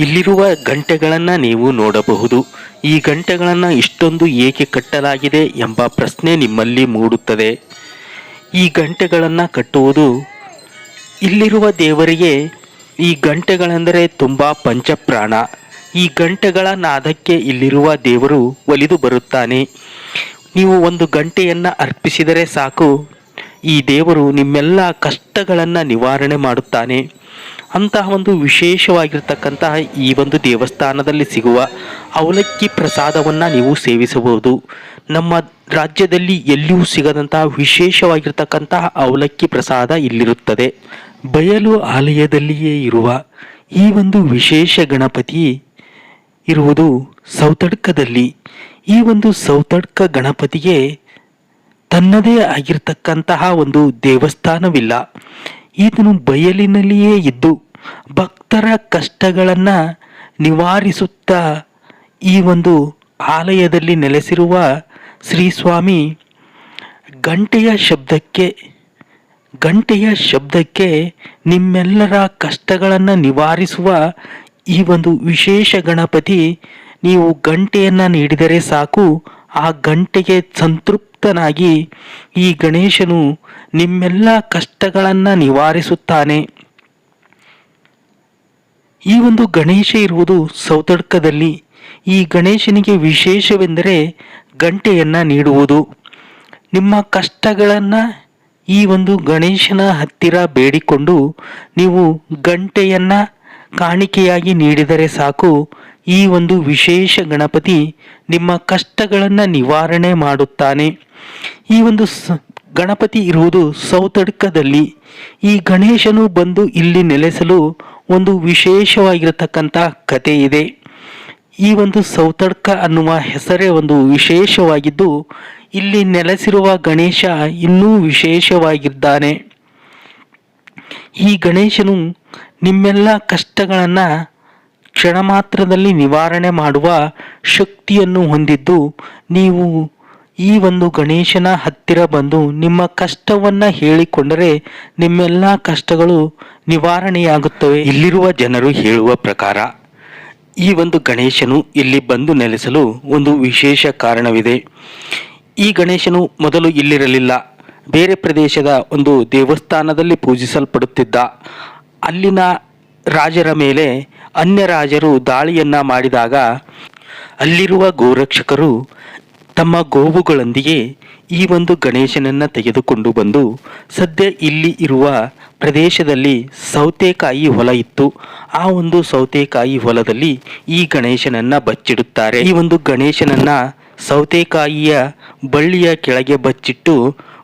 ಇಲ್ಲಿರುವ ಗಂಟೆಗಳನ್ನು ನೀವು ನೋಡಬಹುದು. ಈ ಗಂಟೆಗಳನ್ನು ಇಷ್ಟೊಂದು ಏಕೆ ಕಟ್ಟಲಾಗಿದೆ ಎಂಬ ಪ್ರಶ್ನೆ ನಿಮ್ಮಲ್ಲಿ ಮೂಡುತ್ತದೆ. ಈ ಗಂಟೆಗಳನ್ನು ಕಟ್ಟುವುದು ಇಲ್ಲಿರುವ ದೇವರಿಗೆ ಈ ಗಂಟೆಗಳೆಂದರೆ ತುಂಬ ಪಂಚಪ್ರಾಣ. ಈ ಗಂಟೆಗಳ ನಾದಕ್ಕೆ ಇಲ್ಲಿರುವ ದೇವರು ಒಲಿದು ಬರುತ್ತಾನೆ. ನೀವು ಒಂದು ಗಂಟೆಯನ್ನು ಅರ್ಪಿಸಿದರೆ ಸಾಕು, ಈ ದೇವರು ನಿಮ್ಮೆಲ್ಲ ಕಷ್ಟಗಳನ್ನು ನಿವಾರಣೆ ಮಾಡುತ್ತಾನೆ. ಅಂತಹ ಒಂದು ವಿಶೇಷವಾಗಿರ್ತಕ್ಕಂತಹ ಈ ಒಂದು ದೇವಸ್ಥಾನದಲ್ಲಿ ಸಿಗುವ ಅವಲಕ್ಕಿ ಪ್ರಸಾದವನ್ನು ನೀವು ಸೇವಿಸಬಹುದು. ನಮ್ಮ ರಾಜ್ಯದಲ್ಲಿ ಎಲ್ಲಿಯೂ ಸಿಗದಂತಹ ವಿಶೇಷವಾಗಿರ್ತಕ್ಕಂತಹ ಅವಲಕ್ಕಿ ಪ್ರಸಾದ ಇಲ್ಲಿರುತ್ತದೆ. ಬಯಲು ಆಲಯದಲ್ಲಿಯೇ ಇರುವ ಈ ಒಂದು ವಿಶೇಷ ಗಣಪತಿ ಇರುವುದು ಸೌತಡ್ಕದಲ್ಲಿ. ಈ ಒಂದು ಸೌತಡ್ಕ ಗಣಪತಿಗೆ ತನ್ನದೇ ಆಗಿರ್ತಕ್ಕಂತಹ ಒಂದು ದೇವಸ್ಥಾನವಿಲ್ಲ. ಈತನು ಬಯಲಿನಲ್ಲಿಯೇ ಇದ್ದು ಭಕ್ತರ ಕಷ್ಟಗಳನ್ನು ನಿವಾರಿಸುತ್ತಾ ಈ ಒಂದು ಆಲಯದಲ್ಲಿ ನೆಲೆಸಿರುವ ಶ್ರೀ ಸ್ವಾಮಿ ಗಂಟೆಯ ಶಬ್ದಕ್ಕೆ ನಿಮ್ಮೆಲ್ಲರ ಕಷ್ಟಗಳನ್ನು ನಿವಾರಿಸುವ ಈ ಒಂದು ವಿಶೇಷ ಗಣಪತಿ. ನೀವು ಗಂಟೆಯನ್ನು ನೀಡಿದರೆ ಸಾಕು, ಆ ಗಂಟೆಗೆ ಸಂತೃಪ್ತನಾಗಿ ಈ ಗಣೇಶನು ನಿಮ್ಮೆಲ್ಲ ಕಷ್ಟಗಳನ್ನು ನಿವಾರಿಸುತ್ತಾನೆ. ಈ ಒಂದು ಗಣೇಶ ಇರುವುದು ಸೌತಡ್ಕದಲ್ಲಿ. ಈ ಗಣೇಶನಿಗೆ ವಿಶೇಷವೆಂದರೆ ಗಂಟೆಯನ್ನು ನೀಡುವುದು. ನಿಮ್ಮ ಕಷ್ಟಗಳನ್ನು ಈ ಒಂದು ಗಣೇಶನ ಹತ್ತಿರ ಬೇಡಿಕೊಂಡು ನೀವು ಗಂಟೆಯನ್ನು ಕಾಣಿಕೆಯಾಗಿ ನೀಡಿದರೆ ಸಾಕು, ಈ ಒಂದು ವಿಶೇಷ ಗಣಪತಿ ನಿಮ್ಮ ಕಷ್ಟಗಳನ್ನು ನಿವಾರಣೆ ಮಾಡುತ್ತಾನೆ. ಈ ಒಂದು ಗಣಪತಿ ಇರುವುದು ಸೌತಡ್ಕದಲ್ಲಿ. ಈ ಗಣೇಶನು ಬಂದು ಇಲ್ಲಿ ನೆಲೆಸಲು ಒಂದು ವಿಶೇಷವಾಗಿರತಕ್ಕಂಥ ಕಥೆ ಇದೆ. ಈ ಒಂದು ಸೌತಡ್ಕ ಅನ್ನುವ ಹೆಸರೇ ಒಂದು ವಿಶೇಷವಾಗಿದ್ದು, ಇಲ್ಲಿ ನೆಲೆಸಿರುವ ಗಣೇಶ ಇನ್ನೂ ವಿಶೇಷವಾಗಿದ್ದಾನೆ. ಈ ಗಣೇಶನು ನಿಮ್ಮೆಲ್ಲ ಕಷ್ಟಗಳನ್ನು ಕ್ಷಣ ಮಾತ್ರದಲ್ಲಿ ನಿವಾರಣೆ ಮಾಡುವ ಶಕ್ತಿಯನ್ನು ಹೊಂದಿದ್ದು, ನೀವು ಈ ಒಂದು ಗಣೇಶನ ಹತ್ತಿರ ಬಂದು ನಿಮ್ಮ ಕಷ್ಟವನ್ನು ಹೇಳಿಕೊಂಡರೆ ನಿಮ್ಮೆಲ್ಲ ಕಷ್ಟಗಳು ನಿವಾರಣೆಯಾಗುತ್ತವೆ. ಇಲ್ಲಿರುವ ಜನರು ಹೇಳುವ ಪ್ರಕಾರ ಈ ಒಂದು ಗಣೇಶನು ಇಲ್ಲಿ ಬಂದು ನೆಲೆಸಲು ಒಂದು ವಿಶೇಷ ಕಾರಣವಿದೆ. ಈ ಗಣೇಶನು ಮೊದಲು ಇಲ್ಲಿರಲಿಲ್ಲ, ಬೇರೆ ಪ್ರದೇಶದ ಒಂದು ದೇವಸ್ಥಾನದಲ್ಲಿ ಪೂಜಿಸಲ್ಪಡುತ್ತಿದ್ದ. ಅಲ್ಲಿನ ರಾಜರ ಮೇಲೆ ಅನ್ಯ ರಾಜರು ದಾಳಿಯನ್ನು ಮಾಡಿದಾಗ ಅಲ್ಲಿರುವ ಗೋರಕ್ಷಕರು ತಮ್ಮ ಗೋವುಗಳೊಂದಿಗೆ ಈ ಒಂದು ಗಣೇಶನನ್ನು ತೆಗೆದುಕೊಂಡು ಬಂದು, ಸದ್ಯ ಇಲ್ಲಿ ಇರುವ ಪ್ರದೇಶದಲ್ಲಿ ಸೌತೆಕಾಯಿ ಹೊಲ ಇತ್ತು, ಆ ಒಂದು ಸೌತೆಕಾಯಿ ಹೊಲದಲ್ಲಿ ಈ ಗಣೇಶನನ್ನು ಬಚ್ಚಿಡುತ್ತಾರೆ. ಈ ಒಂದು ಗಣೇಶನನ್ನು ಸೌತೆಕಾಯಿಯ ಬಳ್ಳಿಯ ಕೆಳಗೆ ಬಚ್ಚಿಟ್ಟು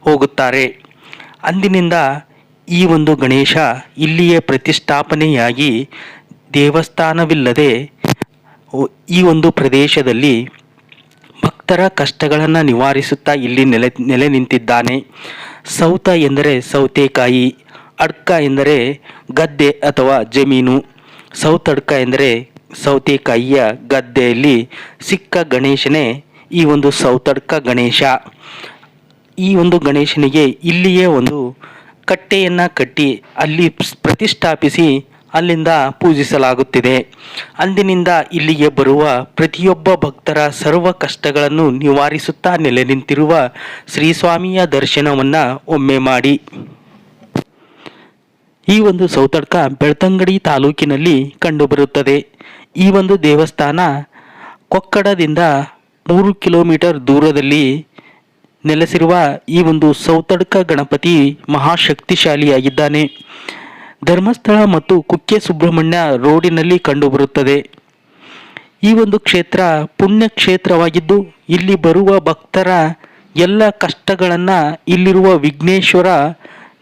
ಹೋಗುತ್ತಾರೆ. ಅಂದಿನಿಂದ ಈ ಒಂದು ಗಣೇಶ ಇಲ್ಲಿಯೇ ಪ್ರತಿಷ್ಠಾಪನೆಯಾಗಿ ದೇವಸ್ಥಾನವಿಲ್ಲದೆ ಈ ಒಂದು ಪ್ರದೇಶದಲ್ಲಿ ಭಕ್ತರ ಕಷ್ಟಗಳನ್ನು ನಿವಾರಿಸುತ್ತಾ ಇಲ್ಲಿ ನೆಲೆ ನಿಂತಿದ್ದಾನೆ. ಸೌತ ಎಂದರೆ ಸೌತೆಕಾಯಿ, ಅಡ್ಕ ಎಂದರೆ ಗದ್ದೆ ಅಥವಾ ಜಮೀನು. ಸೌತಡ್ಕ ಎಂದರೆ ಸೌತೆಕಾಯಿಯ ಗದ್ದೆಯಲ್ಲಿ ಸಿಕ್ಕ ಗಣೇಶನೇ ಈ ಒಂದು ಸೌತಡ್ಕ ಗಣೇಶ. ಈ ಒಂದು ಗಣೇಶನಿಗೆ ಇಲ್ಲಿಯೇ ಒಂದು ಕಟ್ಟೆಯನ್ನು ಕಟ್ಟಿ ಅಲ್ಲಿ ಪ್ರತಿಷ್ಠಾಪಿಸಿ ಅಲ್ಲಿಂದ ಪೂಜಿಸಲಾಗುತ್ತಿದೆ. ಅಂದಿನಿಂದ ಇಲ್ಲಿಗೆ ಬರುವ ಪ್ರತಿಯೊಬ್ಬ ಭಕ್ತರ ಸರ್ವ ಕಷ್ಟಗಳನ್ನು ನಿವಾರಿಸುತ್ತಾ ನೆಲೆ ನಿಂತಿರುವ ಶ್ರೀಸ್ವಾಮಿಯ ದರ್ಶನವನ್ನು ಒಮ್ಮೆ ಮಾಡಿ. ಈ ಒಂದು ಸೌತಡ್ಕ ಬೆಳ್ತಂಗಡಿ ತಾಲೂಕಿನಲ್ಲಿ ಕಂಡುಬರುತ್ತದೆ. ಈ ಒಂದು ದೇವಸ್ಥಾನ ಕೊಕ್ಕಡದಿಂದ 3 ಕಿಲೋಮೀಟರ್ ದೂರದಲ್ಲಿ ನೆಲೆಸಿರುವ ಈ ಒಂದು ಸೌತಡ್ಕ ಗಣಪತಿ ಮಹಾಶಕ್ತಿಶಾಲಿಯಾಗಿದ್ದಾನೆ. ಧರ್ಮಸ್ಥಳ ಮತ್ತು ಕುಕ್ಕೆ ಸುಬ್ರಹ್ಮಣ್ಯ ರೋಡಿನಲ್ಲಿ ಕಂಡುಬರುತ್ತದೆ. ಈ ಒಂದು ಕ್ಷೇತ್ರ ಪುಣ್ಯ ಕ್ಷೇತ್ರವಾಗಿದ್ದು, ಇಲ್ಲಿ ಬರುವ ಭಕ್ತರ ಎಲ್ಲ ಕಷ್ಟಗಳನ್ನು ಇಲ್ಲಿರುವ ವಿಘ್ನೇಶ್ವರ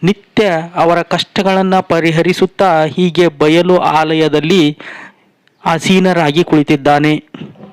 ನಿತ್ಯ ಅವರ ಕಷ್ಟಗಳನ್ನು ಪರಿಹರಿಸುತ್ತಾ ಹೀಗೆ ಬಯಲು ಆಲಯದಲ್ಲಿ ಆಸೀನರಾಗಿ ಕುಳಿತಿದ್ದಾನೆ.